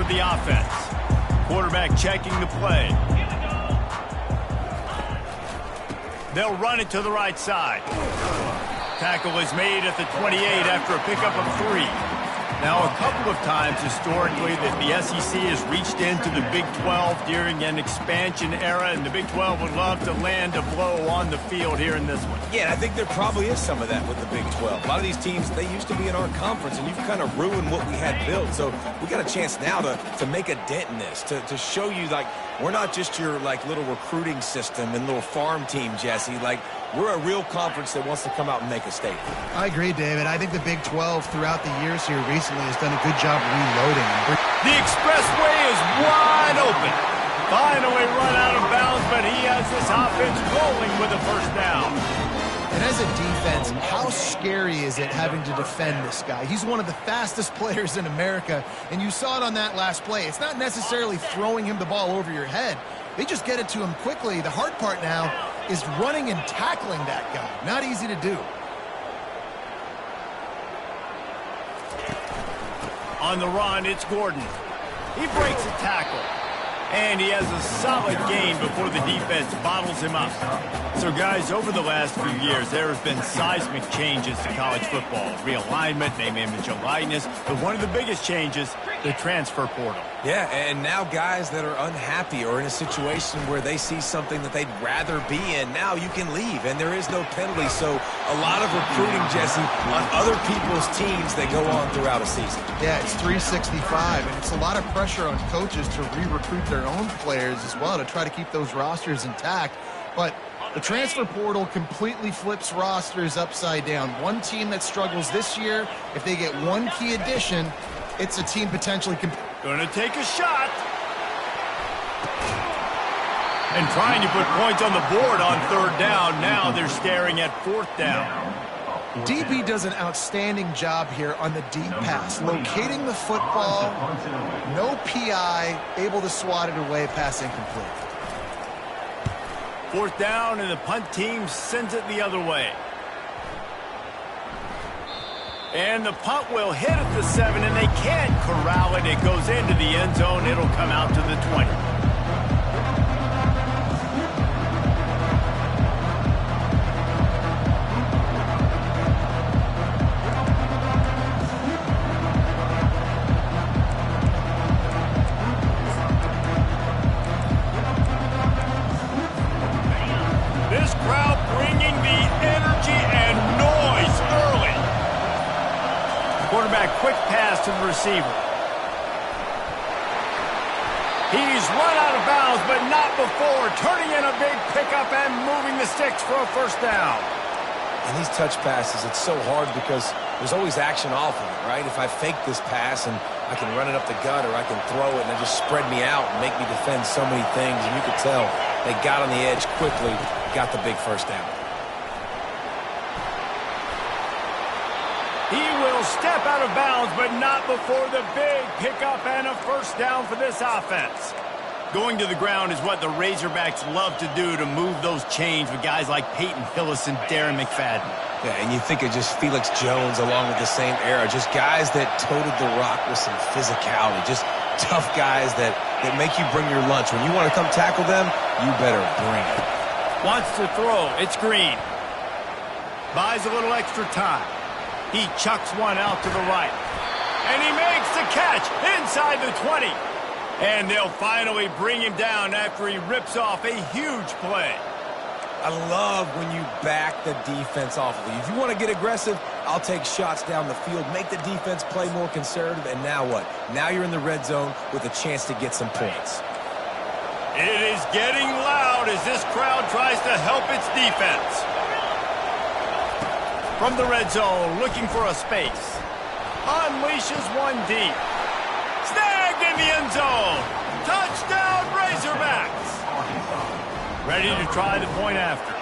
the offense. Quarterback checking the play. They'll run it to the right side. Tackle is made at the 28 after a pickup of 3. Now, a couple of times historically that the SEC has reached into the Big 12 during an expansion era, and the Big 12 would love to land a blow on the field here in this one. Yeah, I think there probably is some of that with the Big 12. A lot of these teams, they used to be in our conference, and you've kind of ruined what we had built. So we got a chance now to make a dent in this, to show you, like, we're not just your, like, little recruiting system and little farm team, Jesse. Like, we're a real conference that wants to come out and make a statement. I agree, David. I think the Big 12 throughout the years here recently has done a good job reloading. The expressway is wide open. Finally run out of bounds, but he has this offense rolling with a first down. And as a defense, how scary is it having to defend this guy? He's one of the fastest players in America, and you saw it on that last play. It's not necessarily throwing him the ball over your head. They just get it to him quickly. The hard part now is running and tackling that guy. Not easy to do. On the run, it's Gordon. He breaks a tackle. And he has a solid gain before the defense bottles him up. So, guys, over the last few years, there have been seismic changes to college football. Realignment, name, image, and likeness. But one of the biggest changes, the transfer portal. Yeah, and now guys that are unhappy or in a situation where they see something that they'd rather be in, now you can leave, and there is no penalty. So a lot of recruiting, Jesse, on other people's teams that go on throughout a season. Yeah, it's 365, and it's a lot of pressure on coaches to re-recruit their own players as well to try to keep those rosters intact. But the transfer portal completely flips rosters upside down. One team that struggles this year, if they get one key addition, it's a team potentially going to take a shot. And trying to put points on the board on third down. Now they're staring at fourth down. DB does an outstanding job here on the deep pass, locating the football, no PI, able to swat it away, pass incomplete. Fourth down, and the punt team sends it the other way. And the punt will hit at the 7, and they can't corral it. It goes into the end zone. It'll come out to the 20. This crowd bringing the energy and noise early. Quarterback quick pass to the receiver. He's run out of bounds, but not before. Turning in a big pickup and moving the sticks for a first down. And these touch passes, it's so hard because there's always action off of it, right? If I fake this pass and I can run it up the gut or I can throw it and it just spread me out and make me defend so many things, and you could tell they got on the edge quickly, got the big first down. He will step out of bounds, but not before the big pickup and a first down for this offense. Going to the ground is what the Razorbacks love to do to move those chains with guys like Peyton Hillis and Darren McFadden. Yeah, and you think of just Felix Jones along with the same era, just guys that toted the rock with some physicality, just tough guys that make you bring your lunch. When you want to come tackle them, you better bring it. Wants to throw. It's Green. Buys a little extra time. He chucks one out to the right. And he makes the catch inside the 20. And they'll finally bring him down after he rips off a huge play. I love when you back the defense off of you. If you want to get aggressive, I'll take shots down the field, make the defense play more conservative, and now what? Now you're in the red zone with a chance to get some points. It is getting loud as this crowd tries to help its defense. From the red zone, looking for a space. Unleashes one deep. Snagged in the end zone. Touchdown, Razorbacks. Ready to try the point after.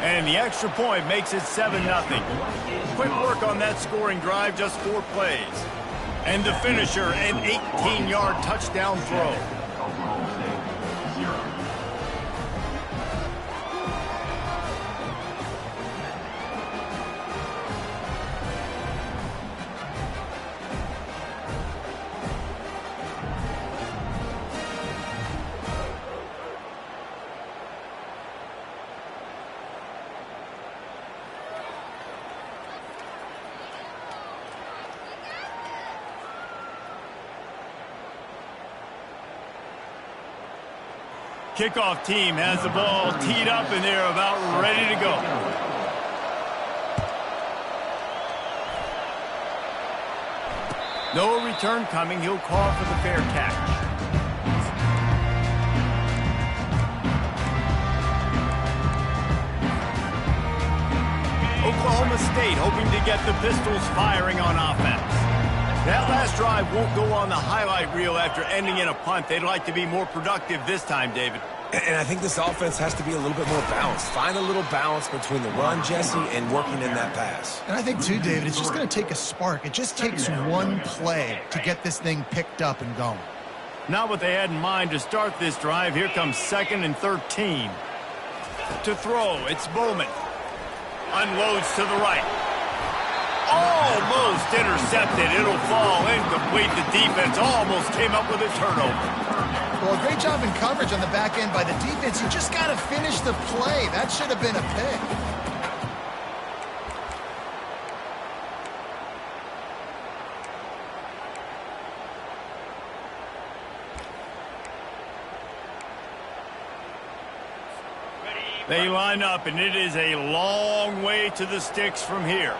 And the extra point makes it 7-0. Quick work on that scoring drive, just 4 plays. And the finisher, an 18-yard touchdown throw. kickoff team has the ball teed up, and they're about ready to go. No return coming. He'll call for the fair catch. Oklahoma State hoping to get the Pistols firing on offense. That last drive won't go on the highlight reel after ending in a punt. They'd like to be more productive this time, David. And I think this offense has to be a little bit more balanced. Find a little balance between the run, Jesse, and working in that pass. And I think, too, David, it's just going to take a spark. It just takes one play to get this thing picked up and going. Not what they had in mind to start this drive. Here comes 2nd and 13. To throw, it's Bowman. Unloads to the right. Almost intercepted. It'll fall incomplete. The defense almost came up with a turnover. Well, great job in coverage on the back end by the defense. You just got to finish the play. That should have been a pick. They line up, and it is a long way to the sticks from here.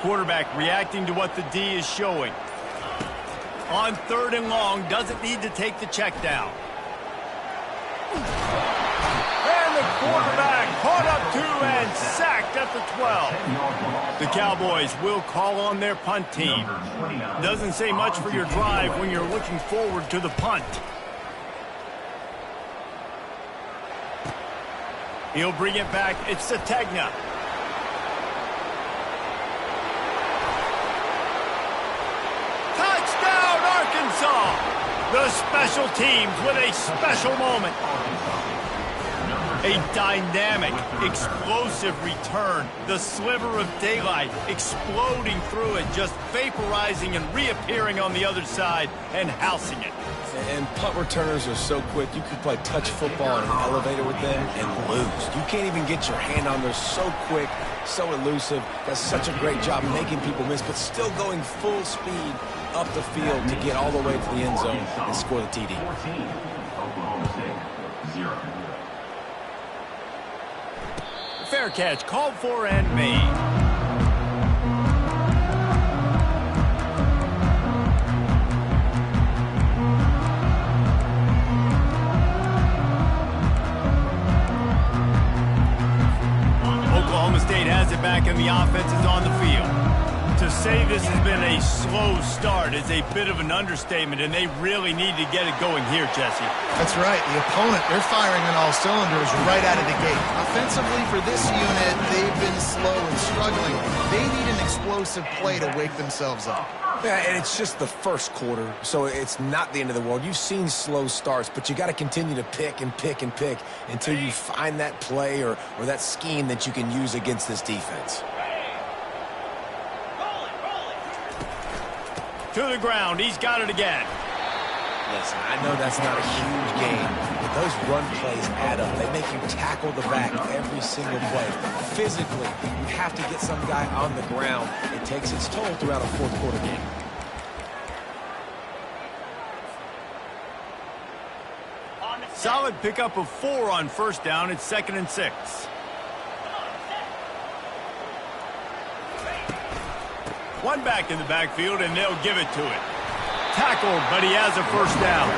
Quarterback reacting to what the D is showing. On 3rd and long, doesn't need to take the check down. And the quarterback caught up to and sacked at the 12. The Cowboys will call on their punt team. Doesn't say much for your drive when you're looking forward to the punt. He'll bring it back. It's Sategna. Touchdown, Arkansas! The special teams with a special moment. A dynamic, explosive return. The sliver of daylight exploding through it, just vaporizing and reappearing on the other side and housing it. And punt returners are so quick, you could play touch football in an elevator with them and lose. You can't even get your hand on there. So quick, so elusive. Does such a great job making people miss, but still going full speed up the field to get all the way to the end zone and score the TD. 14, Oklahoma State, 0. Fair catch called for and made. Oklahoma State has it back and the offense is on the field. To say this has been a slow start is a bit of an understatement, and they really need to get it going here, Jesse. That's right. The opponent, they're firing on all cylinders right out of the gate. Offensively, for this unit, they've been slow and struggling. They need an explosive play to wake themselves up. Yeah, and it's just the first quarter, so it's not the end of the world. You've seen slow starts, but you got to continue to pick and pick and pick until you find that play or that scheme that you can use against this defense. To the ground. He's got it again. Listen, I know that's not a huge game, but those run plays add up. They make you tackle the back every single play. Physically, you have to get some guy on the ground. It takes its toll throughout a fourth quarter game. Solid pickup of 4 on first down. It's 2nd and 6. One back in the backfield, and they'll give it to it. Tackled, but he has a first down.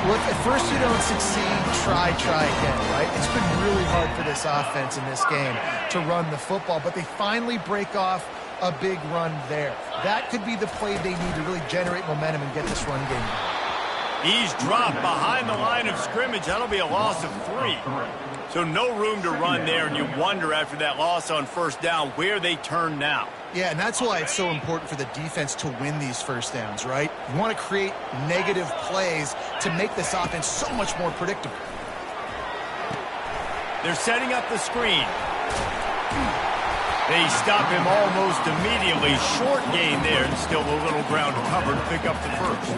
Well, if at first you don't succeed, try again, right? It's been really hard for this offense in this game to run the football, but they finally break off a big run there. That could be the play they need to really generate momentum and get this run game going. He's dropped behind the line of scrimmage. That'll be a loss of 3. So no room to run there, and you wonder after that loss on first down where they turn now. Yeah, and that's why it's so important for the defense to win these first downs, right? You want to create negative plays to make this offense so much more predictable. They're setting up the screen. They stop him almost immediately. Short gain there, and still a little ground covered to pick up the first.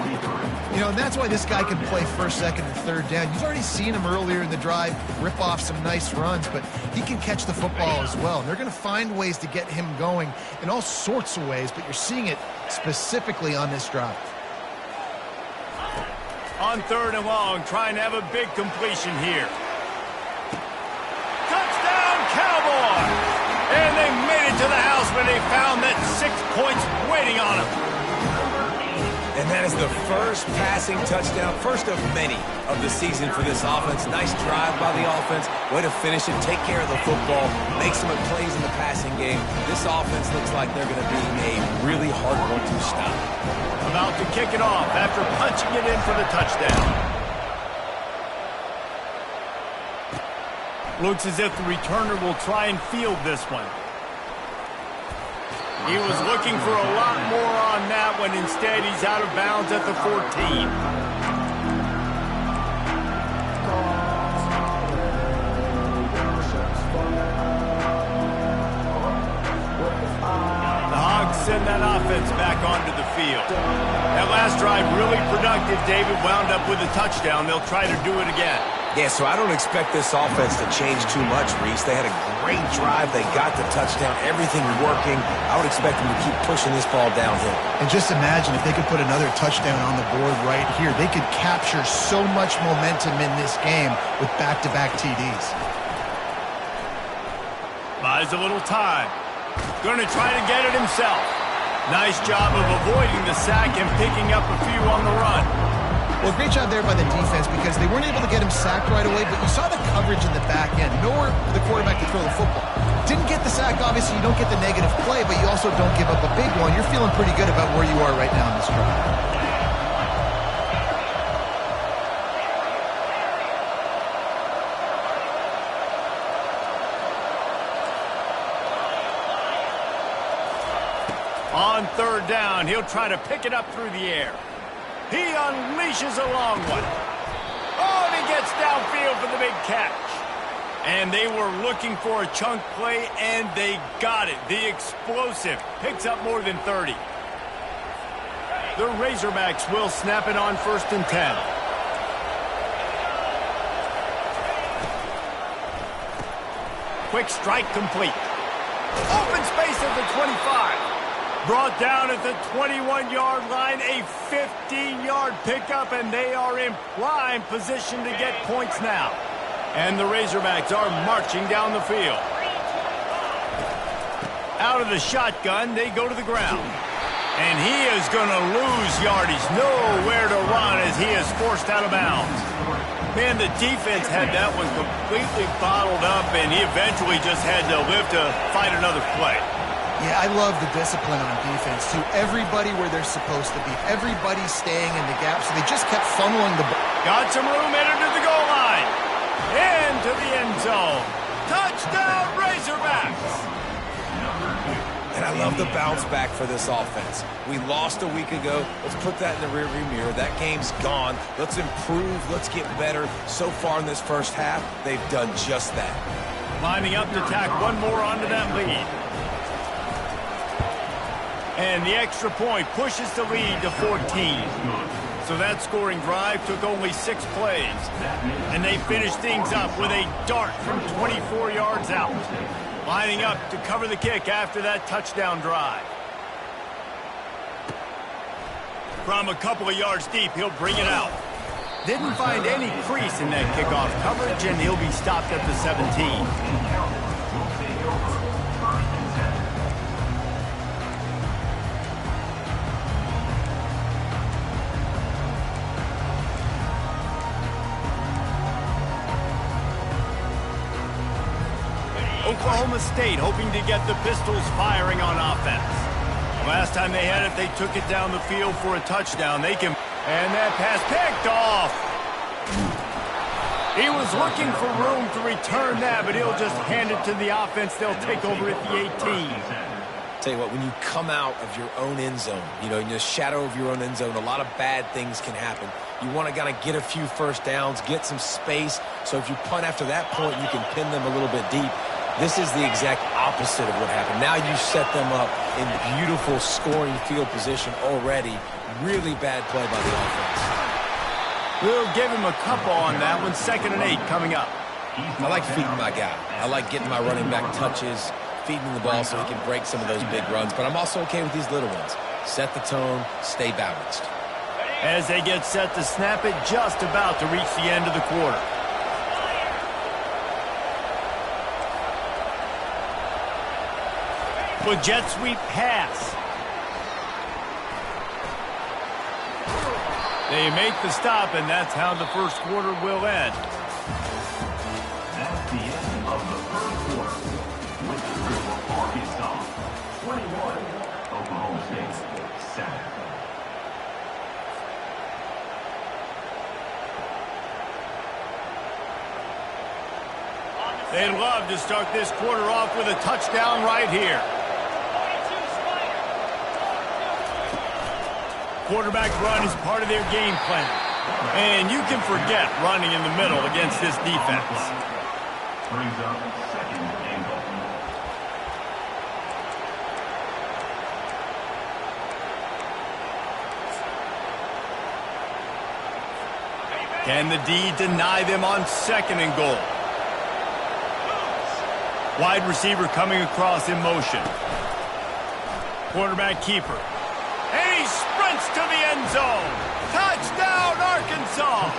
You know, and that's why this guy can play first, second, and third down. You've already seen him earlier in the drive rip off some nice runs, but he can catch the football as well. And they're going to find ways to get him going in all sorts of ways, but you're seeing it specifically on this drive. On 3rd and long, trying to have a big completion here. Touchdown, Cowboys! And they made it to the house when they found that 6 points waiting on them. And that is the first passing touchdown, first of many of the season for this offense. Nice drive by the offense. Way to finish it, take care of the football, make some plays in the passing game. This offense looks like they're going to be a really hard one to stop. About to kick it off after punching it in for the touchdown. Looks as if the returner will try and field this one. He was looking for a lot more on that one. Instead, he's out of bounds at the 14. The Hogs send that offense back onto the field. That last drive really productive. David wound up with a touchdown. They'll try to do it again. Yeah, so I don't expect this offense to change too much, Reese. They had a great drive. They got the touchdown. Everything working. I would expect them to keep pushing this ball downhill. And just imagine if they could put another touchdown on the board right here. They could capture so much momentum in this game with back-to-back TDs. Buys a little time. Going to try to get it himself. Nice job of avoiding the sack and picking up a few on the run. Well, great job there by the defense because they weren't able to get him sacked right away, but you saw the coverage in the back end. Nowhere for the quarterback to throw the football. Didn't get the sack, obviously. You don't get the negative play, but you also don't give up a big one. You're feeling pretty good about where you are right now in this drive. On 3rd down, he'll try to pick it up through the air. He unleashes a long one. Oh, and he gets downfield for the big catch. And they were looking for a chunk play, and they got it. The explosive picks up more than 30. The Razorbacks will snap it on 1st and 10. Quick strike complete. Open space at the 25. Brought down at the 21-yard line, a 15-yard pickup, and they are in prime position to get points now. And the Razorbacks are marching down the field. Out of the shotgun, they go to the ground. And he is going to lose yardage. Nowhere to run as he is forced out of bounds. Man, the defense had that one completely bottled up, and he eventually just had to live to fight another play. Yeah, I love the discipline on defense, too. Everybody where they're supposed to be. Everybody's staying in the gap, so they just kept funneling the ball. Got some room, headed to the goal line. Into the end zone. Touchdown, Razorbacks! And I love the bounce back for this offense. We lost a week ago. Let's put that in the rearview mirror. That game's gone. Let's improve. Let's get better. So far in this first half, they've done just that. Lining up to tack one more onto that lead. And the extra point pushes the lead to 14. So that scoring drive took only 6 plays. And they finished things up with a dart from 24 yards out. Lining up to cover the kick after that touchdown drive. From a couple of yards deep, he'll bring it out. Didn't find any crease in that kickoff coverage, and he'll be stopped at the 17. Oklahoma State hoping to get the Pistols firing on offense. Last time they had it, they took it down the field for a touchdown. And that pass picked off. He was looking for room to return that, but he'll just hand it to the offense. They'll take over at the 18. Tell you what, when you come out of your own end zone, in the shadow of your own end zone, a lot of bad things can happen. You want to kind of get a few first downs, get some space, so if you punt after that point, you can pin them a little bit deep. This is the exact opposite of what happened. Now you set them up in beautiful scoring field position already. Really bad play by the offense. We'll give him a couple on that one. 2nd and 8 coming up. I like feeding my guy. I like getting my running back touches, feeding the ball so he can break some of those big runs. But I'm also okay with these little ones. Set the tone, stay balanced. as they get set to snap it just about to reach the end of the quarter. With jet sweep pass. They make the stop, and that's how the first quarter will end. That's the end of the first quarter. With the score, Arkansas 21, Oklahoma State 7. They'd love to start this quarter off with a touchdown right here. Quarterback run is part of their game plan. And you can forget running in the middle against this defense. Brings up second and goal. Can the D deny them on second and goal? Wide receiver coming across in motion. Quarterback keeper. And he sprints to the end zone. Touchdown, Arkansas!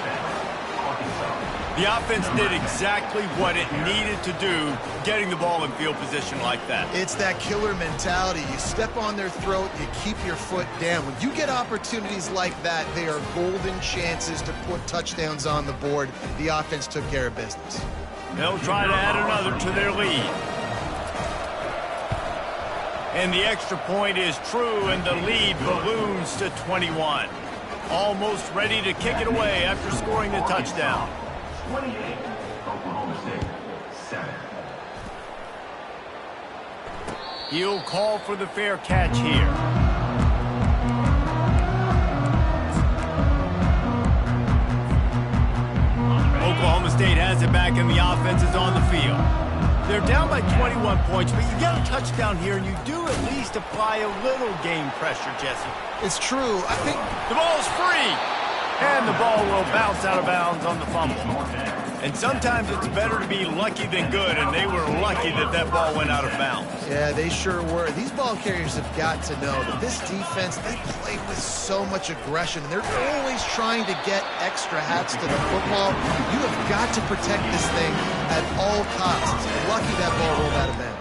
The offense did exactly what it needed to do, getting the ball in field position like that. It's that killer mentality. You step on their throat, you keep your foot down. When you get opportunities like that, they are golden chances to put touchdowns on the board. The offense took care of business. They'll try to add another to their lead. And the extra point is true, and the lead balloons to 21. Almost ready to kick it away after scoring the touchdown. 28, Oklahoma State 7. He'll call for the fair catch here. Oklahoma State has it back, and the offense is on the field. They're down by 21 points, but you get a touchdown here, and you do at least apply a little game pressure, Jesse. It's true. I think the ball's free, and the ball will bounce out of bounds on the fumble. And sometimes it's better to be lucky than good, and they were lucky that that ball went out of bounds. Yeah, they sure were. These ball carriers have got to know that this defense, they play with so much aggression, and they're always trying to get extra hats to the football. You have got to protect this thing at all costs. Lucky that ball rolled out of bounds.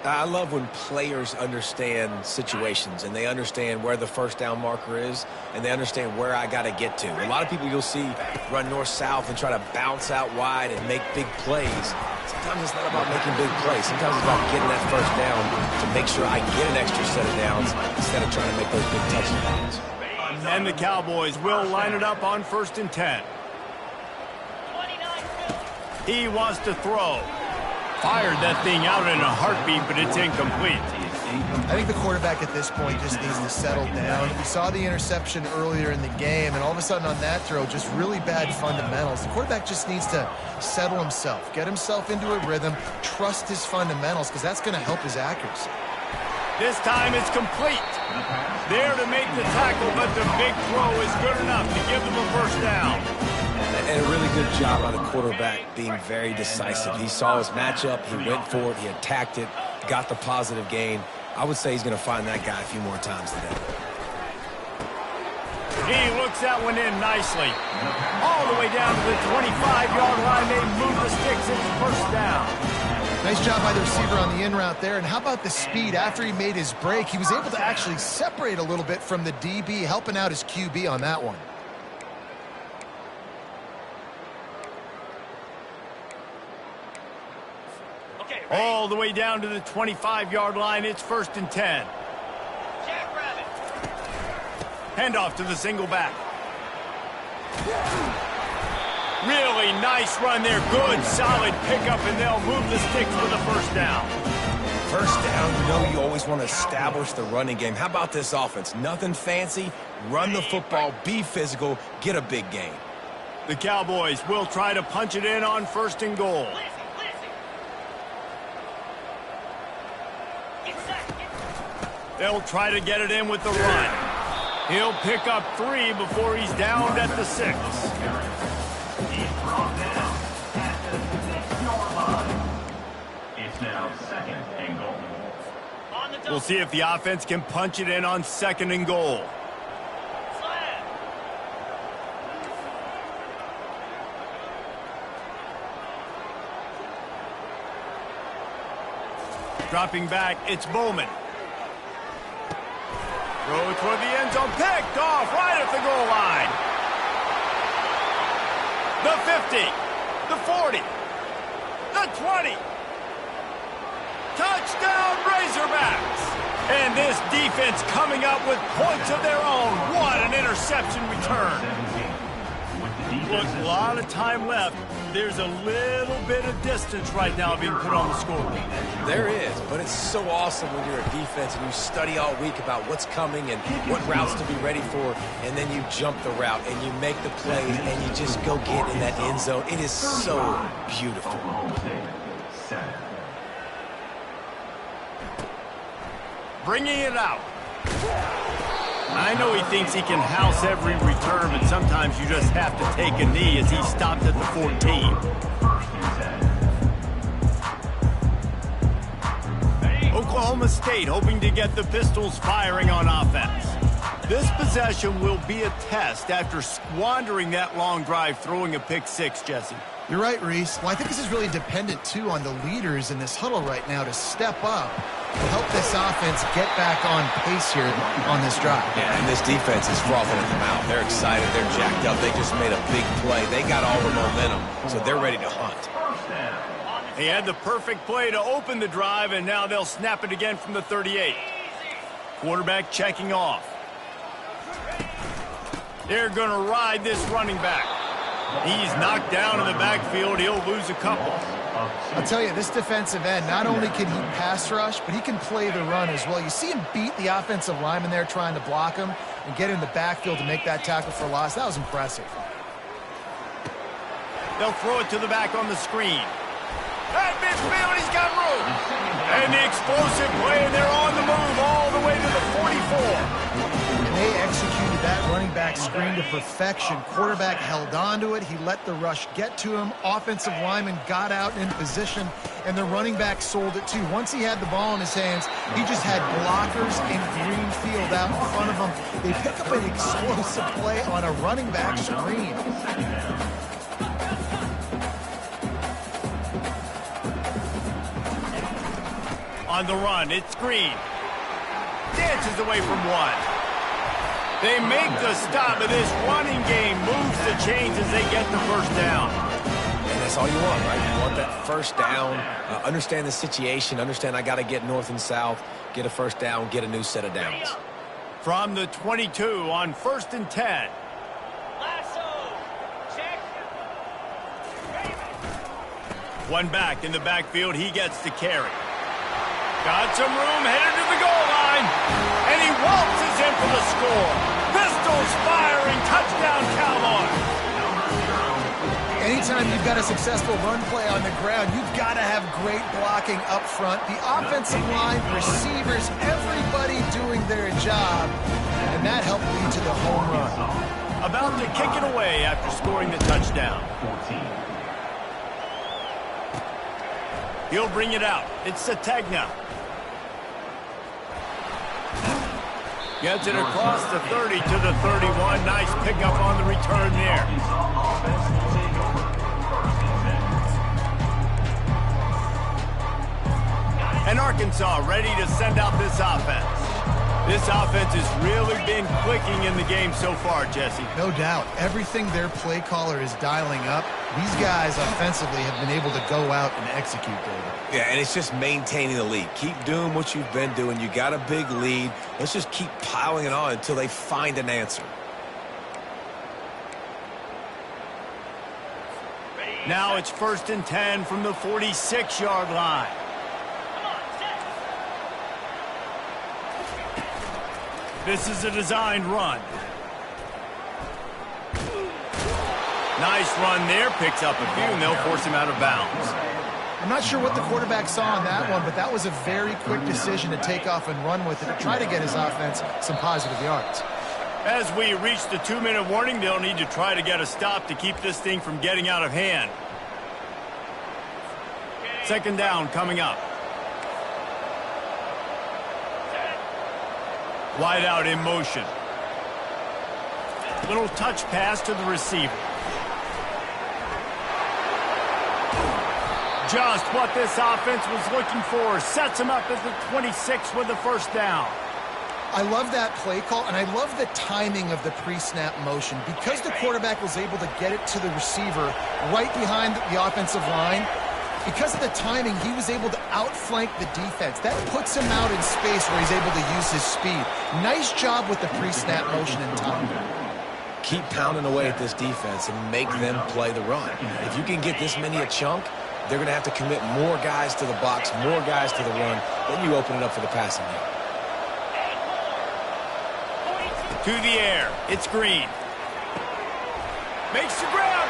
I love when players understand situations and they understand where the first down marker is and they understand where I got to get to. A lot of people you'll see run north-south and try to bounce out wide and make big plays. Sometimes it's not about making big plays. Sometimes it's about getting that first down to make sure I get an extra set of downs instead of trying to make those big touchdowns. And the Cowboys will line it up on 1st and 10. He wants to throw. Fired that thing out in a heartbeat, but it's incomplete. I think the quarterback at this point just needs to settle down. We saw the interception earlier in the game, and all of a sudden on that throw, just really bad fundamentals. The quarterback just needs to settle himself, get himself into a rhythm, trust his fundamentals, because that's going to help his accuracy. This time it's complete. There to make the tackle, but the big throw is good enough to give them a first down. And a really good job by the quarterback being very decisive. He saw his matchup, he went for it, he attacked it, got the positive gain. I would say he's going to find that guy a few more times today. He looks that one in nicely. All the way down to the 25-yard line, they move the sticks, it's first down. Nice job by the receiver on the in route there. And how about the speed after he made his break? He was able to actually separate a little bit from the DB, helping out his QB on that one. All the way down to the 25-yard line. It's 1st and 10. Handoff to the single back. Really nice run there. Good, solid pickup, and they'll move the sticks for the first down. First down, you know you always want to establish the running game. How about this offense? Nothing fancy. Run the football, be physical, get a big gain. The Cowboys will try to punch it in on 1st and goal. They'll try to get it in with the run. He'll pick up 3 before he's down at the 6. He's brought down at the 6-yard line. It's now 2nd and goal. We'll see if the offense can punch it in on 2nd and goal. Dropping back, it's Bowman. Throw toward the end zone, picked off right at the goal line. The 50, the 40, the 20. Touchdown, Razorbacks! And this defense coming up with points of their own. What an interception return. Look, a lot of time left. There's a little bit of distance right now being put on the scoreboard. There is, but it's so awesome when you're a defense and you study all week about what's coming and what routes to be ready for, and then you jump the route and you make the plays and you just go get in that end zone. It is so beautiful. Bringing it out. I know he thinks he can house every return, but sometimes you just have to take a knee as he stopped at the 14. Oklahoma State hoping to get the Pistols firing on offense. This possession will be a test after squandering that long drive throwing a pick six, Jesse. You're right, Reese. Well, I think this is really dependent, too, on the leaders in this huddle right now to step up and help this offense get back on pace here on this drive. Yeah, and this defense is frothing at the mouth. They're excited. They're jacked up. They just made a big play. They got all the momentum, so they're ready to hunt. He had the perfect play to open the drive, and now they'll snap it again from the 38. Quarterback checking off. They're going to ride this running back. He's knocked down in the backfield. He'll lose a couple. I'll tell you, this defensive end, not only can he pass rush, but he can play the run as well. You see him beat the offensive lineman there trying to block him and get in the backfield to make that tackle for loss. That was impressive. They'll throw it to the back on the screen. At midfield, he's got room. And the explosive play, and they're on the move all the way to the 44. And they executed that running back screen to perfection. Quarterback held on to it. He let the rush get to him. Offensive lineman got out in position, and the running back sold it too. Once he had the ball in his hands, he just had blockers in green field out in front of him. They pick up an explosive play on a running back screen. On the run, it's Green. Dances away from one. They make the stop, but this running game moves the chains as they get the first down. And that's all you want, right? You want that first down, understand the situation, understand I got to get north and south, get a first down, get a new set of downs. From the 22 on 1st and 10. One back in the backfield, he gets the carry. Got some room, headed to the goal line, and he waltzes in for the score. Pistols firing, touchdown Cowboys. Anytime you've got a successful run play on the ground, you've got to have great blocking up front. The offensive line, receivers, everybody doing their job, and that helped lead to the home run. About to kick it away after scoring the touchdown. He'll bring it out. It's Sategna. Gets it across the 30 to the 31. Nice pickup on the return there. And Arkansas ready to send out this offense. This offense has really been clicking in the game so far, Jesse. No doubt. Everything their play caller is dialing up, these guys offensively have been able to go out and execute, David. Yeah, and it's just maintaining the lead. Keep doing what you've been doing. You got a big lead. Let's just keep piling it on until they find an answer. Now it's 1st and 10 from the 46-yard line. This is a designed run. Nice run there. Picks up a few, and they'll force him out of bounds. I'm not sure what the quarterback saw on that one, but that was a very quick decision to take off and run with it to try to get his offense some positive yards. As we reach the 2-minute warning, they'll need to try to get a stop to keep this thing from getting out of hand. 2nd down coming up. Wide out in motion. Little touch pass to the receiver. just what this offense was looking for. Sets him up at the 26 with the first down. I love that play call, and I love the timing of the pre-snap motion. Because the quarterback was able to get it to the receiver right behind the offensive line, because of the timing, he was able to outflank the defense. That puts him out in space where he's able to use his speed. Nice job with the pre-snap motion and timing. Keep pounding away at this defense and make them play the run. If you can get this many a chunk, they're going to have to commit more guys to the box, more guys to the run. Then you open it up for the passing game. To the air. It's Green. Makes the grab.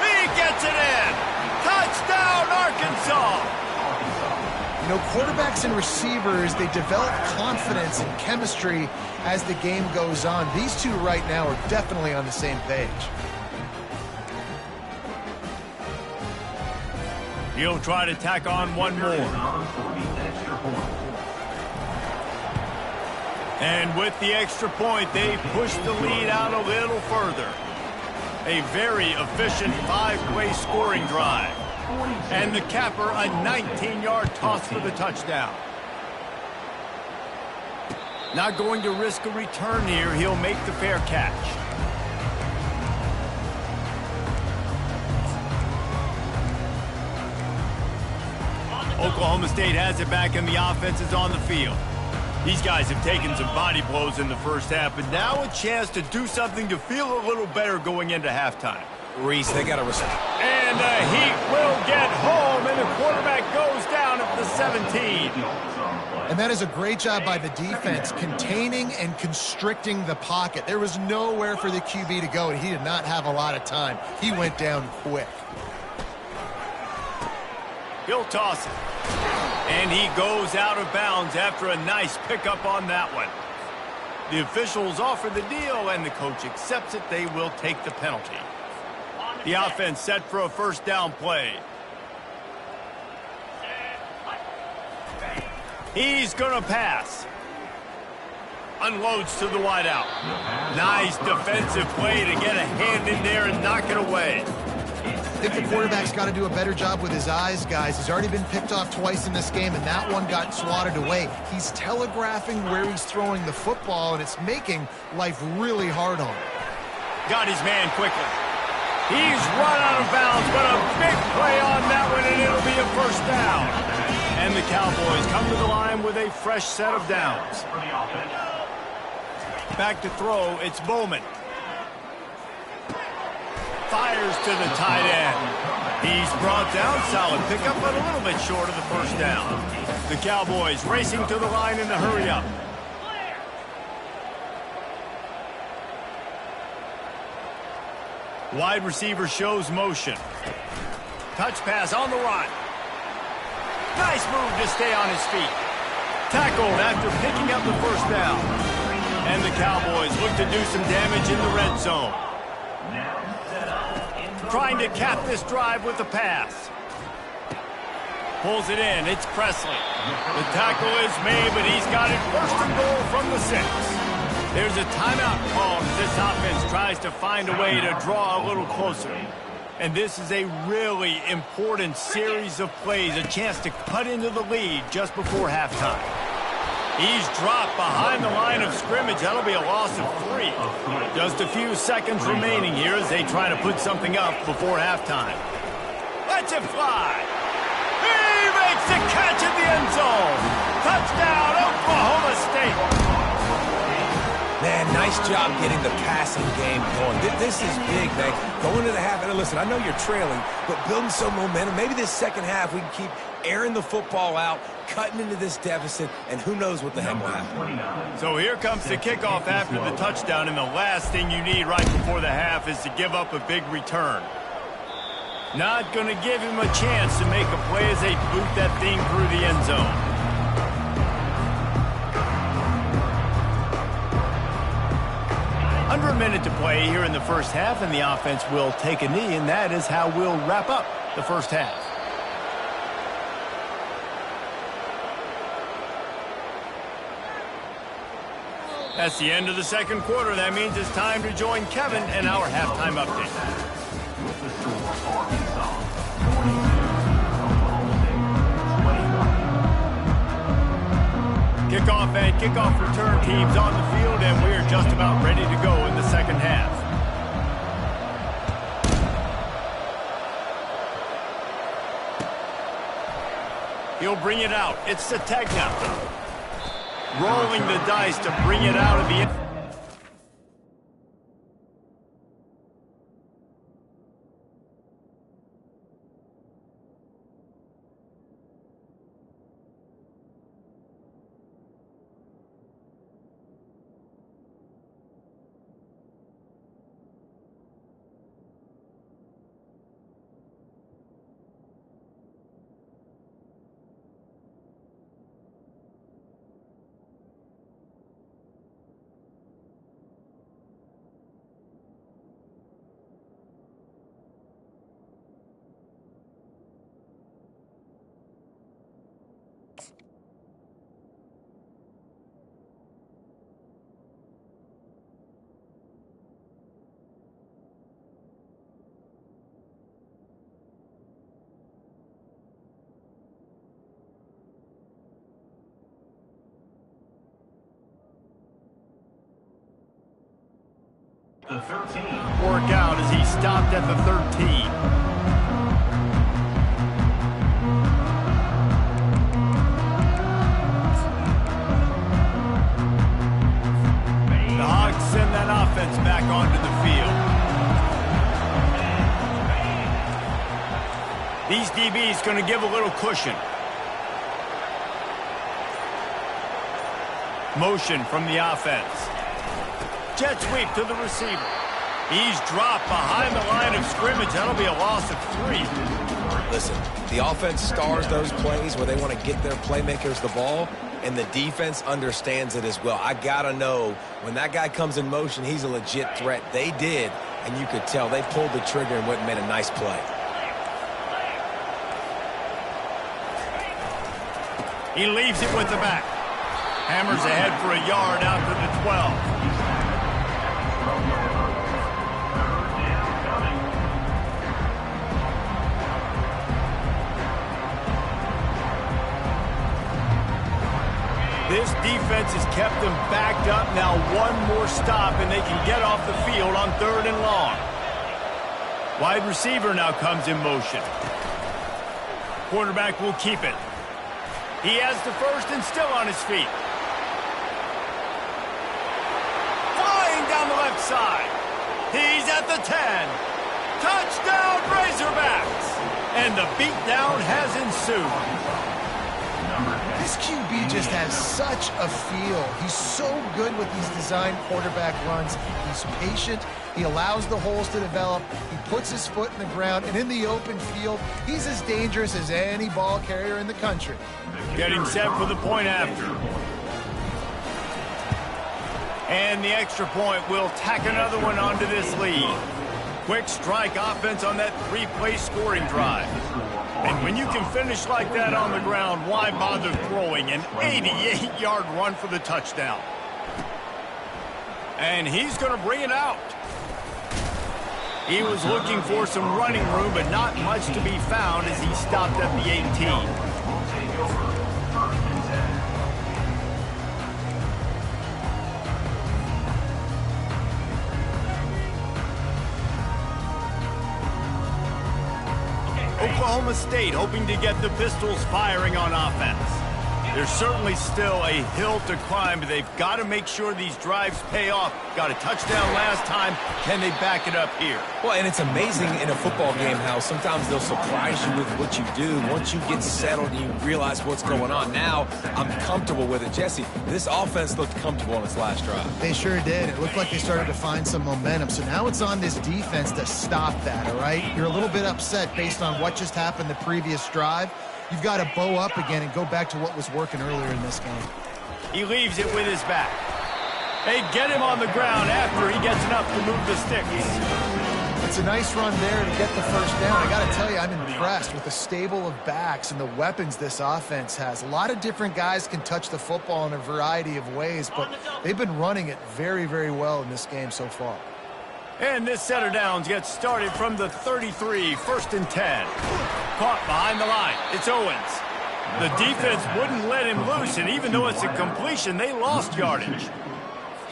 He gets it in. Touchdown, Arkansas. You know, quarterbacks and receivers, they develop confidence and chemistry as the game goes on. These two right now are definitely on the same page. He'll try to tack on one more. And with the extra point, they push the lead out a little further. A very efficient 5-play scoring drive. And the capper, a 19-yard toss for the touchdown. Not going to risk a return here. He'll make the fair catch. Oklahoma State has it back, and the offense is on the field. These guys have taken some body blows in the first half, but now a chance to do something to feel a little better going into halftime. Reese, they got to respect. And the Heat will get home, and the quarterback goes down at the 17. And that is a great job by the defense, containing and constricting the pocket. There was nowhere for the QB to go, and he did not have a lot of time. He went down quick. He'll toss it. And he goes out of bounds after a nice pickup on that one. The officials offer the deal, and the coach accepts it. They will take the penalty. The offense set for a first down play. He's going to pass. Unloads to the wideout. Nice defensive play to get a hand in there and knock it away. I think the quarterback's got to do a better job with his eyes, guys. He's already been picked off twice in this game, and that one got swatted away. He's telegraphing where he's throwing the football, and it's making life really hard on him. Got his man quickly. He's run out of bounds, but a big play on that one, and it'll be a first down. And the Cowboys come to the line with a fresh set of downs. Back to throw, it's Bowman. Fires to the tight end. He's brought down, solid pickup, but a little bit short of the first down. The Cowboys racing to the line in the hurry-up. Wide receiver shows motion. Touch pass on the run. Nice move to stay on his feet. Tackled after picking up the first down. And the Cowboys look to do some damage in the red zone. Trying to cap this drive with the pass. Pulls it in. It's Presley. The tackle is made, but he's got it first and goal from the 6. There's a timeout called as this offense tries to find a way to draw a little closer. And this is a really important series of plays, a chance to cut into the lead just before halftime. He's dropped behind the line of scrimmage. That'll be a loss of 3. Just a few seconds remaining here as they try to put something up before halftime. Let's it fly. He makes the catch in the end zone. Touchdown, Oklahoma State. Man, nice job getting the passing game going. This is big, man. Going to the half, and listen, I know you're trailing, but building some momentum. Maybe this second half we can keep airing the football out, cutting into this deficit, and who knows what the heck will happen. So here comes the kickoff after the touchdown, and the last thing you need right before the half is to give up a big return. Not going to give him a chance to make a play as they boot that thing through the end zone. Under a minute to play here in the first half, and the offense will take a knee, and that is how we'll wrap up the first half. That's the end of the second quarter. That means it's time to join Kevin and our halftime update. Kickoff and kickoff return teams on the field, and we're just about ready to go in the second half. He'll bring it out. It's Sategna. Rolling the dice to bring it out of the end. The 13. Work out as he stopped at the 13. The Hogs send that offense back onto the field. These DBs going to give a little cushion. Motion from the offense. Jet sweep to the receiver. He's dropped behind the line of scrimmage. That'll be a loss of 3. Listen, the offense stars those plays where they want to get their playmakers the ball, and the defense understands it as well. I got to know when that guy comes in motion, he's a legit threat. They did, and you could tell they pulled the trigger and went and made a nice play. He leaves it with the back. Hammers ahead for a yard out to the 12. This defense has kept them backed up. Now one more stop, and they can get off the field on 3rd and long. Wide receiver now comes in motion. Quarterback will keep it. He has the first and still on his feet. Flying down the left side. He's at the 10. Touchdown, Razorbacks! And the beatdown has ensued. This QB just has such a feel. He's so good with these design quarterback runs. He's patient. He allows the holes to develop. He puts his foot in the ground. And in the open field, he's as dangerous as any ball carrier in the country. Getting set for the point after. And the extra point will tack another one onto this lead. Quick strike offense on that 3-play scoring drive. And when you can finish like that on the ground, why bother throwing an 88-yard run for the touchdown? And he's going to bring it out. He was looking for some running room, but not much to be found as he stopped at the 18. Oklahoma State hoping to get the Pistols firing on offense. There's certainly still a hill to climb, but they've got to make sure these drives pay off. Got a touchdown last time. Can they back it up here? Well, and it's amazing in a football game how sometimes they'll surprise you with what you do. Once you get settled and you realize what's going on, now I'm comfortable with it. Jesse, this offense looked comfortable on its last drive. They sure did. It looked like they started to find some momentum. So now it's on this defense to stop that, all right? You're a little bit upset based on what just happened the previous drive. You've got to bow up again and go back to what was working earlier in this game. He leaves it with his back. They get him on the ground after he gets enough to move the sticks. It's a nice run there to get the first down. I got to tell you, I'm impressed with the stable of backs and the weapons this offense has. A lot of different guys can touch the football in a variety of ways, but they've been running it very, very well in this game so far. And this set of downs gets started from the 33, 1st and 10. Caught behind the line. It's Owens. The defense wouldn't let him loose, and even though it's a completion, they lost yardage.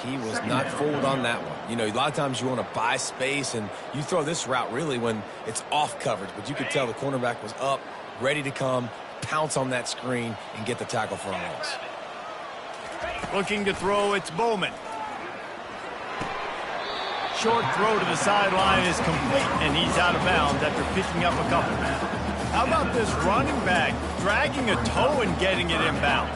He was not fooled on that one. You know, a lot of times you want to buy space, and you throw this route really when it's off coverage. But you could tell the cornerback was up, ready to come, pounce on that screen, and get the tackle for a loss. Looking to throw, it's Bowman. Short throw to the sideline is complete, and he's out of bounds after picking up a couple. How about this running back dragging a toe and getting it inbound?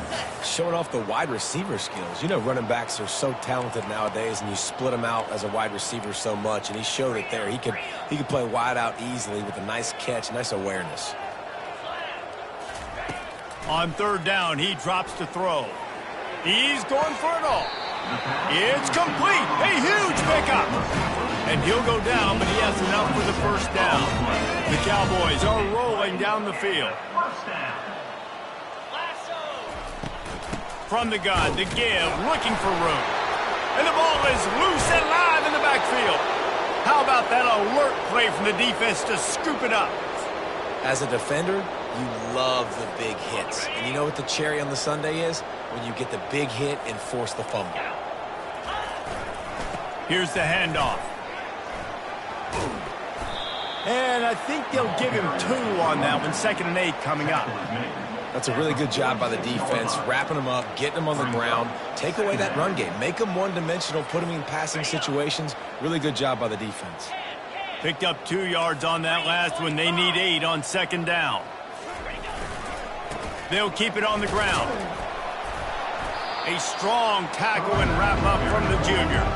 Showing off the wide receiver skills. You know, running backs are so talented nowadays, and you split them out as a wide receiver so much, and he showed it there. He could play wide out easily with a nice catch, nice awareness. On third down, he drops to throw. He's going for it all. It's complete. A huge pickup. And he'll go down, but he has enough for the first down. The Cowboys are rolling down the field. From the gun, the give, looking for room. And the ball is loose and live in the backfield. How about that alert play from the defense to scoop it up? As a defender, you love the big hits. And you know what the cherry on the sundae is? When you get the big hit and force the fumble. Here's the handoff. And I think they'll give him 2 on that one. 2nd and 8 coming up. That's a really good job by the defense, wrapping them up, getting them on the ground. Take away that run game. Make them one-dimensional, put them in passing situations. Really good job by the defense. Picked up 2 yards on that last one. They need 8 on 2nd down. They'll keep it on the ground. A strong tackle and wrap up from the junior.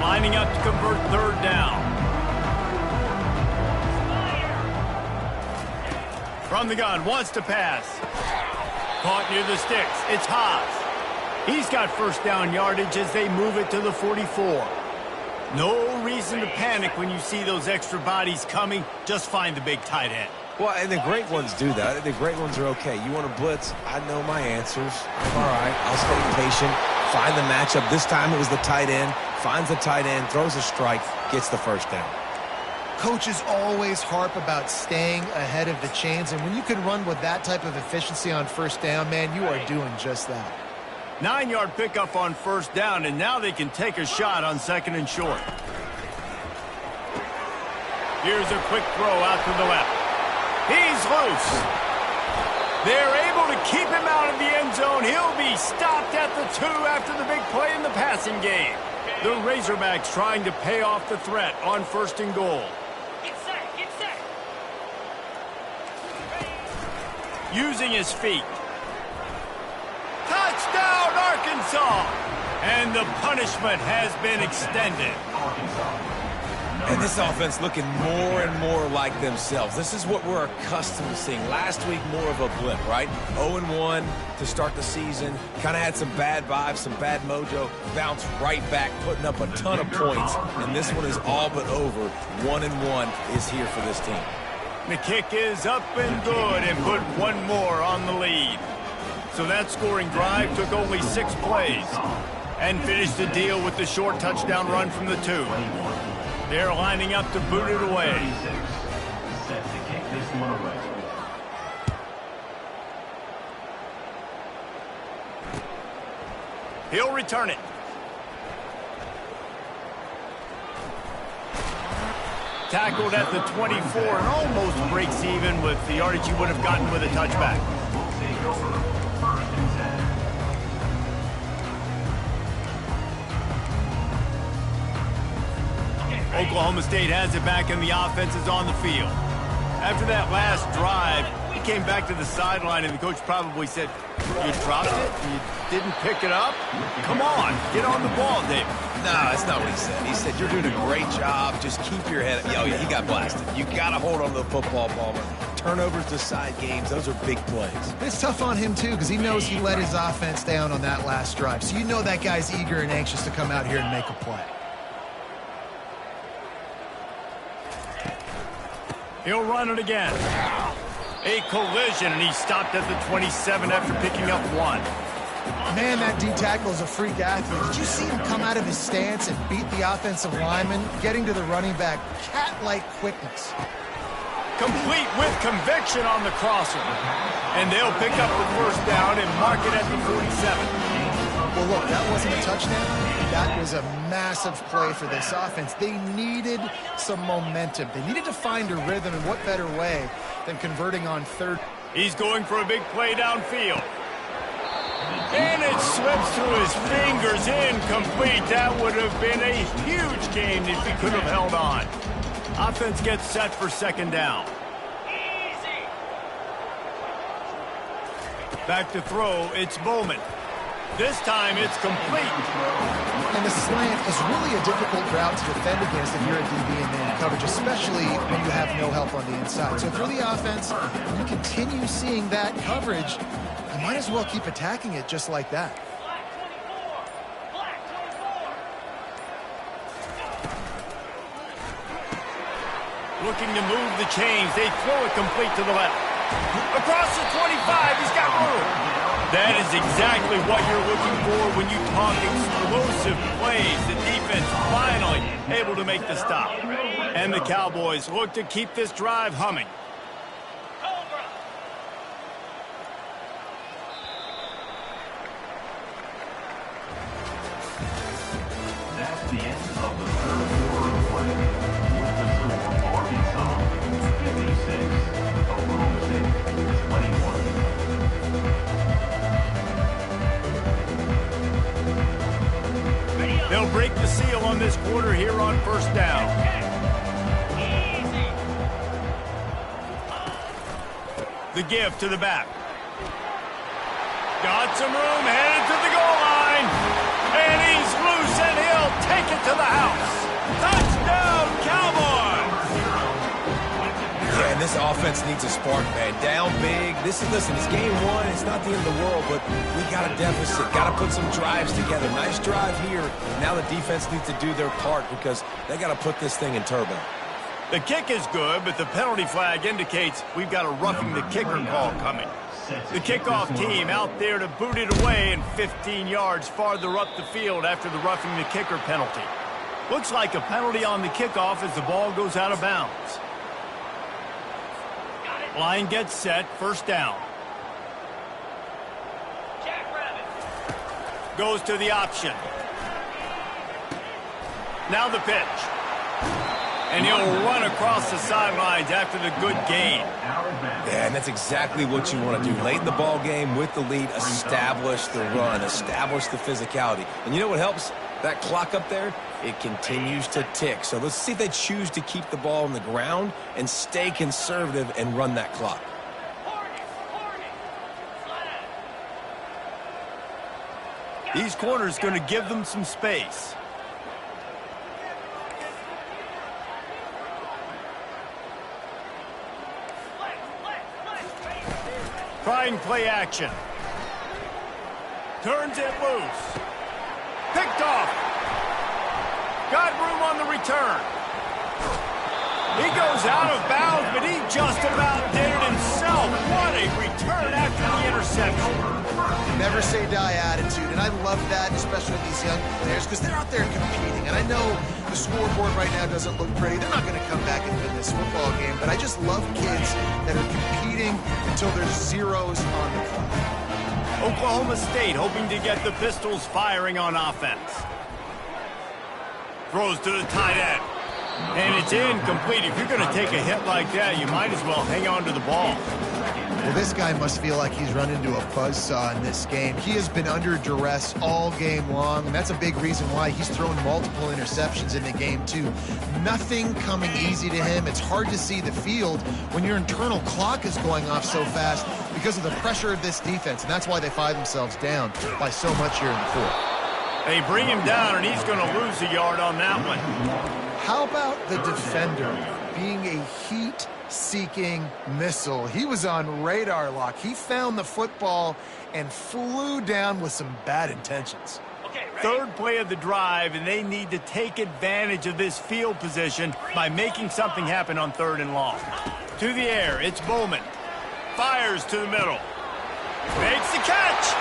Lining up to convert 3rd down. From the gun, wants to pass. Caught near the sticks. It's Haas. He's got first down yardage as they move it to the 44. No reason to panic when you see those extra bodies coming. Just find the big tight end. Well, and the great ones do that. The great ones are okay. You want to blitz? I know my answers. All right, I'll stay patient. Find the matchup. This time it was the tight end. Finds the tight end, throws a strike, gets the first down. Coaches always harp about staying ahead of the chains, and when you can run with that type of efficiency on first down, man, you are doing just that. 9-yard pickup on first down, and now they can take a shot on 2nd and short. Here's a quick throw out to the left. He's loose. They're able to keep him out of the end zone. He'll be stopped at the 2 after the big play in the passing game. The Razorbacks trying to pay off the threat on 1st and goal. Get set, get set. Using his feet. Touchdown, Arkansas! And the punishment has been extended. And this offense looking more and more like themselves. This is what we're accustomed to seeing. Last week, more of a blip, right? 0-1 to start the season. Kind of had some bad vibes, some bad mojo. Bounced right back, putting up a ton of points. And this one is all but over. 1-1 is here for this team. The kick is up and good and put 1 more on the lead. So that scoring drive took only 6 plays and finished the deal with the short touchdown run from the 2. They're lining up to boot it away. Set to kick this one away. He'll return it. Tackled at the 24 and almost breaks even with the yardage he would have gotten with a touchback. Take over. 1st and 10. Oklahoma State has it back and the offense is on the field. After that last drive, he came back to the sideline and the coach probably said, "You dropped it? You didn't pick it up? Come on, get on the ball, David." No, that's not what he said. He said, "You're doing a great job. Just keep your head up." Yo, he got blasted. You got to hold on to the football, Palmer. Turnovers decide games. Those are big plays. It's tough on him, too, because he knows he let his offense down on that last drive. So you know that guy's eager and anxious to come out here and make a play. He'll run it again. A collision, and he stopped at the 27 after picking up 1. Man, that D tackle is a freak athlete. Did you see him come out of his stance and beat the offensive lineman, getting to the running back? Cat-like quickness. Complete with conviction on the crosser. And they'll pick up the first down and mark it at the 47. Well, look, that wasn't a touchdown. That was a massive play for this offense. They needed some momentum. They needed to find a rhythm, and what better way than converting on third. He's going for a big play downfield. And it slips through his fingers, incomplete. That would have been a huge gain if he could have held on. Offense gets set for second down. Back to throw, it's Bowman. This time it's complete. And the slant is really a difficult route to defend against if you're a DB in man coverage, especially when you have no help on the inside. So if you're the offense and you continue seeing that coverage, you might as well keep attacking it just like that. Looking to move the chains. They throw it complete to the left. Across the 25, he's got room. That is exactly what you're looking for when you talk explosive plays. The defense finally able to make the stop. And the Cowboys look to keep this drive humming. That's the end of the third quarter of play. With the score, Arkansas 56, Oklahoma State 21. They'll break the seal on this quarter here on first down. The give to the back. Got some room, headed to the goal line. And he's loose, and he'll take it to the house. Touchdown, Cowboys! Yeah, and this offense needs a spark, man. Down big. Listen, it's game one. It's not the end of the world, but we got a deficit. Got to put some drives together. Nice drive here. Now the defense needs to do their part because they got to put this thing in turbo. The kick is good, but the penalty flag indicates we've got a roughing the kicker call coming. The kickoff team out there to boot it away and 15 yards farther up the field after the roughing the kicker penalty. Looks like a penalty on the kickoff as the ball goes out of bounds. Line gets set, first down. Goes to the option. Now the pitch. And he'll run across the sidelines after the good gain. Yeah, and that's exactly what you want to do. Late in the ball game with the lead, establish the run, establish the physicality. And you know what helps? That clock up there, it continues to tick. So let's see if they choose to keep the ball on the ground and stay conservative and run that clock. These corners going to give them some space. Trying play action. Turns it loose. Picked off. Got room on the return. He goes out of bounds, but he just about did it himself. What a return after the interception. Never say die attitude, and I love that, especially with these young players, because they're out there competing. And I know the scoreboard right now doesn't look pretty. They're not going to come back and win this football game, but I just love kids that are competing until there's zeros on the clock. Oklahoma State hoping to get the Pistols firing on offense. Throws to the tight end. And it's incomplete. If you're going to take a hit like that, you might as well hang on to the ball. Well, this guy must feel like he's run into a buzzsaw in this game. He has been under duress all game long, and that's a big reason why he's thrown multiple interceptions in the game, too. Nothing coming easy to him. It's hard to see the field when your internal clock is going off so fast because of the pressure of this defense, and that's why they find themselves down by so much here in the fourth. They bring him down, and he's going to lose a yard on that one. How about the defender being a heat-seeking missile? He was on radar lock. He found the football and flew down with some bad intentions. Third play of the drive, and they need to take advantage of this field position by making something happen on third and long. To the air, it's Bowman. Fires to the middle. Makes the catch.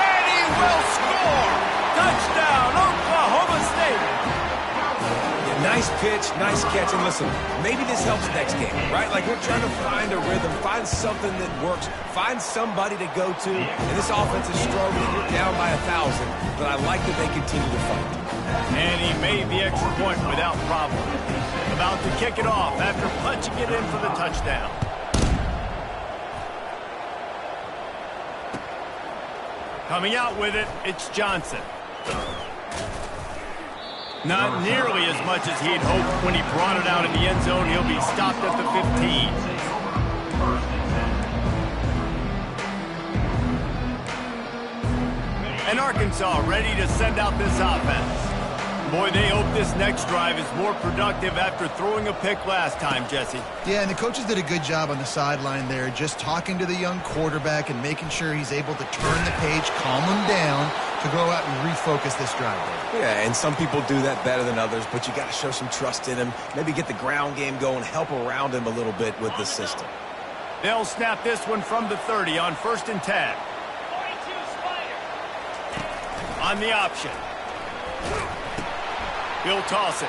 And he will score! Touchdown, Oklahoma State! Nice pitch, nice catch, and listen, maybe this helps next game, right? Like we're trying to find a rhythm, find something that works, find somebody to go to, and this offense is struggling. You're down by 1,000, but I like that they continue to fight. And he made the extra point without problem. About to kick it off after punching it in for the touchdown. Coming out with it, it's Johnson. Not nearly as much as he'd hoped when he brought it out in the end zone. He'll be stopped at the 15. And Arkansas ready to send out this offense. Boy, they hope this next drive is more productive after throwing a pick last time, Jesse. Yeah, and the coaches did a good job on the sideline there, just talking to the young quarterback and making sure he's able to turn the page, calm him down, to go out and refocus this drive. Yeah, and some people do that better than others, but you got to show some trust in him. Maybe get the ground game going, help around him a little bit with the system. They'll snap this one from the 30 on 1st and 10. 42 Spider. On the option. He'll toss it.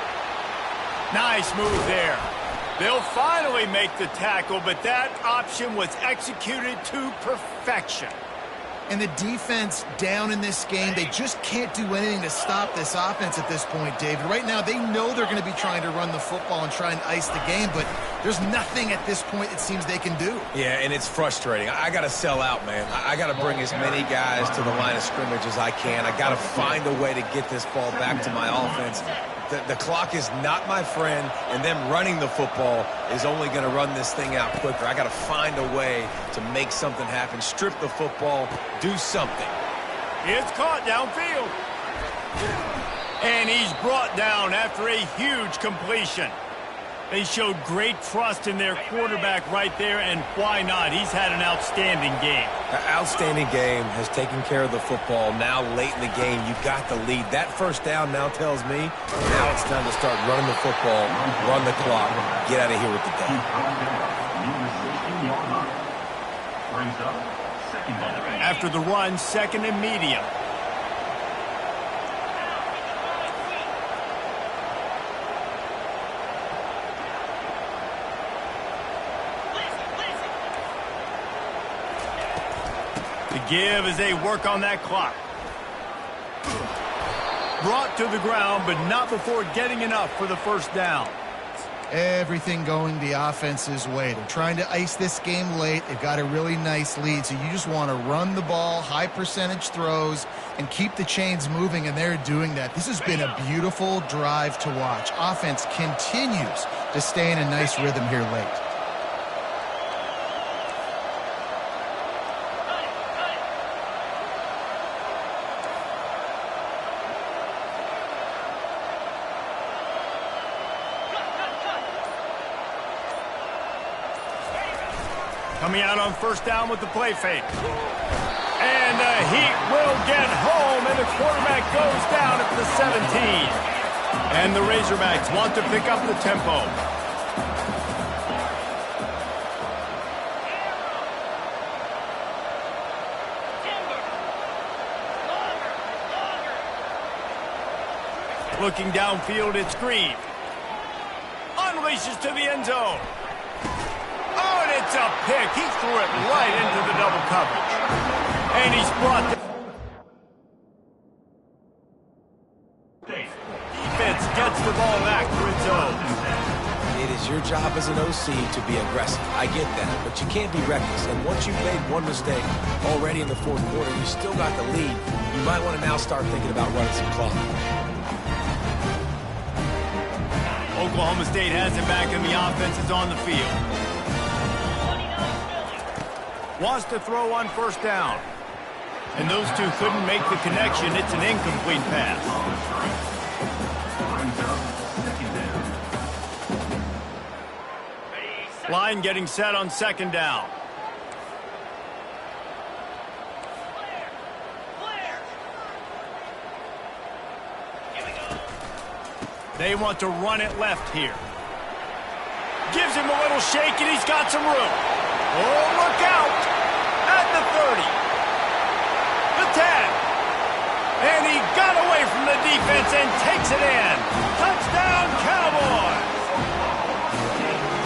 Nice move there. They'll finally make the tackle, but that option was executed to perfection. And the defense down in this game, they just can't do anything to stop this offense at this point, David. Right now, they know they're going to be trying to run the football and try and ice the game, but there's nothing at this point it seems they can do. Yeah, and it's frustrating. I got to sell out, man. I got to bring as many guys to the line of scrimmage as I can. I got to find a way to get this ball back to my offense. The clock is not my friend, and them running the football is only going to run this thing out quicker. I got to find a way to make something happen, strip the football, do something. It's caught downfield. And he's brought down after a huge completion. They showed great trust in their quarterback right there, and why not? He's had an outstanding game. Outstanding game, has taken care of the football. Now late in the game, you got the lead. That first down now tells me now it's time to start running the football, run the clock, get out of here with the day. After the run, 2nd and medium. The give as they work on that clock. Brought to the ground, but not before getting enough for the first down. Everything going the offense's way. They're trying to ice this game late. They've got a really nice lead, so you just want to run the ball, high percentage throws, and keep the chains moving, and they're doing that. This has been a beautiful drive to watch. Offense continues to stay in a nice rhythm here late. Coming out on 1st down with the play fake. And the Heat will get home, and the quarterback goes down at the 17. And the Razorbacks want to pick up the tempo. Looking downfield, it's Green. Unleashes to the end zone. Oh, and it's a pick. He threw it right into the double coverage. And he's brought the defense gets the ball back to its own. It is your job as an OC to be aggressive. I get that, but you can't be reckless. And once you've made one mistake already in the 4th quarter, you still got the lead. You might want to now start thinking about running some clock. Oklahoma State has it back, and the offense is on the field. Wants to throw on 1st down. And those two couldn't make the connection. It's an incomplete pass. Line getting set on 2nd down. They want to run it left here. Gives him a little shake, and he's got some room. Oh, look out! At the 30. The 10. defense and takes it in. Touchdown, Cowboys!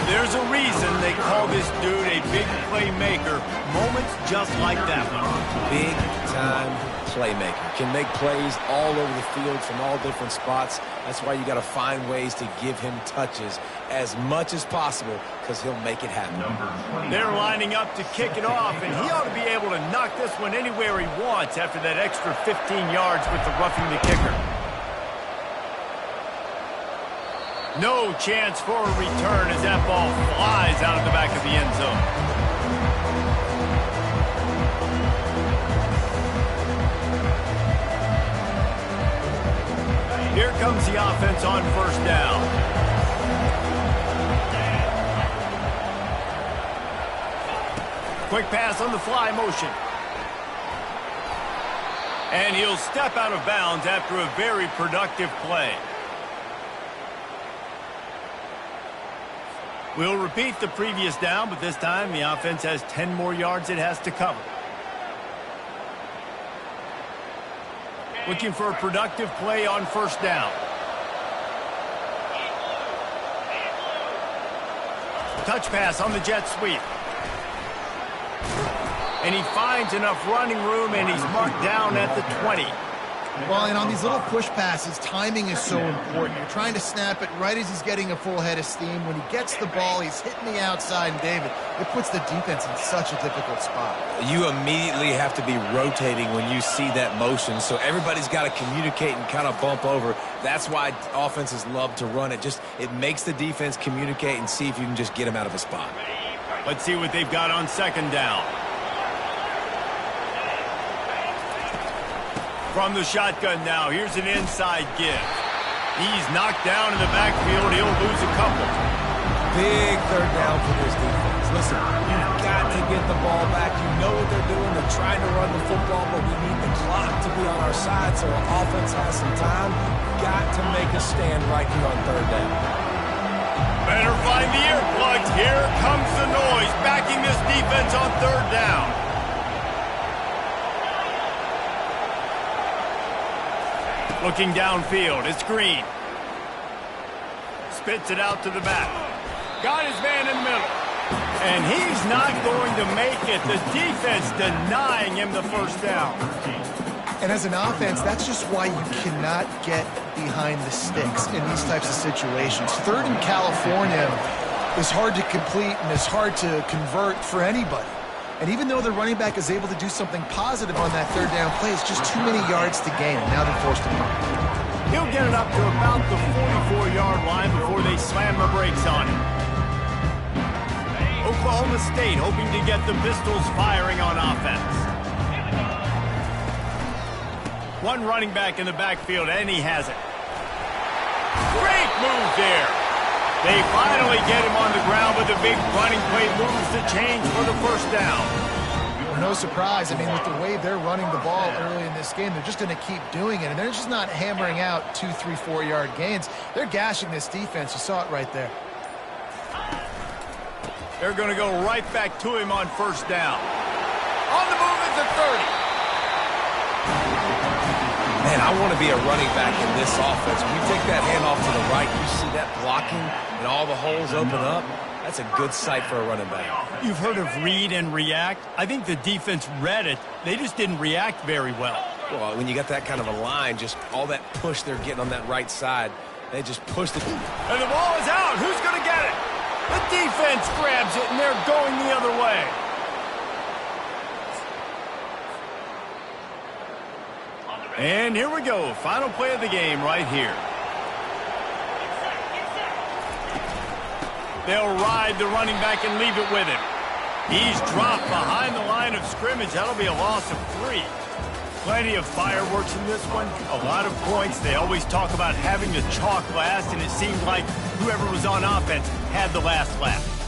There's a reason they call this dude a big playmaker. Moments just like that one. Big-time playmaker. Can make plays all over the field from all different spots. That's why you got to find ways to give him touches as much as possible because he'll make it happen. They're lining up to kick it off, and he ought to be able to knock this one anywhere he wants after that extra 15 yards with the roughing the kicker. No chance for a return as that ball flies out of the back of the end zone. Here comes the offense on first down. Quick pass on the fly motion. And he'll step out of bounds after a very productive play. We'll repeat the previous down, but this time the offense has 10 more yards it has to cover. Looking for a productive play on first down. Touch pass on the jet sweep. And he finds enough running room, and he's marked down at the 20. Well, and on these little push passes, timing is so important. You're trying to snap it right as he's getting a full head of steam. When he gets the ball, he's hitting the outside, and David, it puts the defense in such a difficult spot. You immediately have to be rotating when you see that motion, so everybody's got to communicate and kind of bump over. That's why offenses love to run it. It makes the defense communicate and see if you can just get him out of a spot. Let's see what they've got on second down. From the shotgun now, here's an inside give. He's knocked down in the backfield. He'll lose a couple. Big third down for this defense. Listen, you've got to get the ball back. You know what they're doing. They're trying to run the football, but we need the clock to be on our side so our offense has some time. Got to make a stand right here on third down. Better find the earplugs. Here comes the noise, backing this defense on third down. Looking downfield, it's Green. Spits it out to the back. Got his man in the middle. And he's not going to make it. The defense denying him the first down. And as an offense, that's just why you cannot get behind the sticks in these types of situations. Third in California is hard to complete and it's hard to convert for anybody. And even though the running back is able to do something positive on that third down play, it's just too many yards to gain, and now they're forced to punt. He'll get it up to about the 44-yard line before they slam the brakes on him. Oklahoma State hoping to get the Pistols firing on offense. One running back in the backfield, and he has it. Great move there. They finally get him on the ground with a big running play, moves the change for the first down. No surprise. I mean, with the way they're running the ball early in this game, they're just going to keep doing it. And they're just not hammering out 2, 3, 4-yard gains. They're gashing this defense. You saw it right there. They're going to go right back to him on first down. On the move at the 30. Man, I want to be a running back in this offense. When you take that handoff to the right, you see that blocking and all the holes open up. That's a good sight for a running back. You've heard of read and react. I think the defense read it. They just didn't react very well. Well, when you got that kind of a line, just all that push they're getting on that right side, they just pushed it. And the ball is out. Who's going to get it? The defense grabs it, and they're going the other way. And here we go. Final play of the game right here. They'll ride the running back and leave it with him. He's dropped behind the line of scrimmage. That'll be a loss of 3. Plenty of fireworks in this one. A lot of points. They always talk about having the chalk last, and it seemed like whoever was on offense had the last laugh.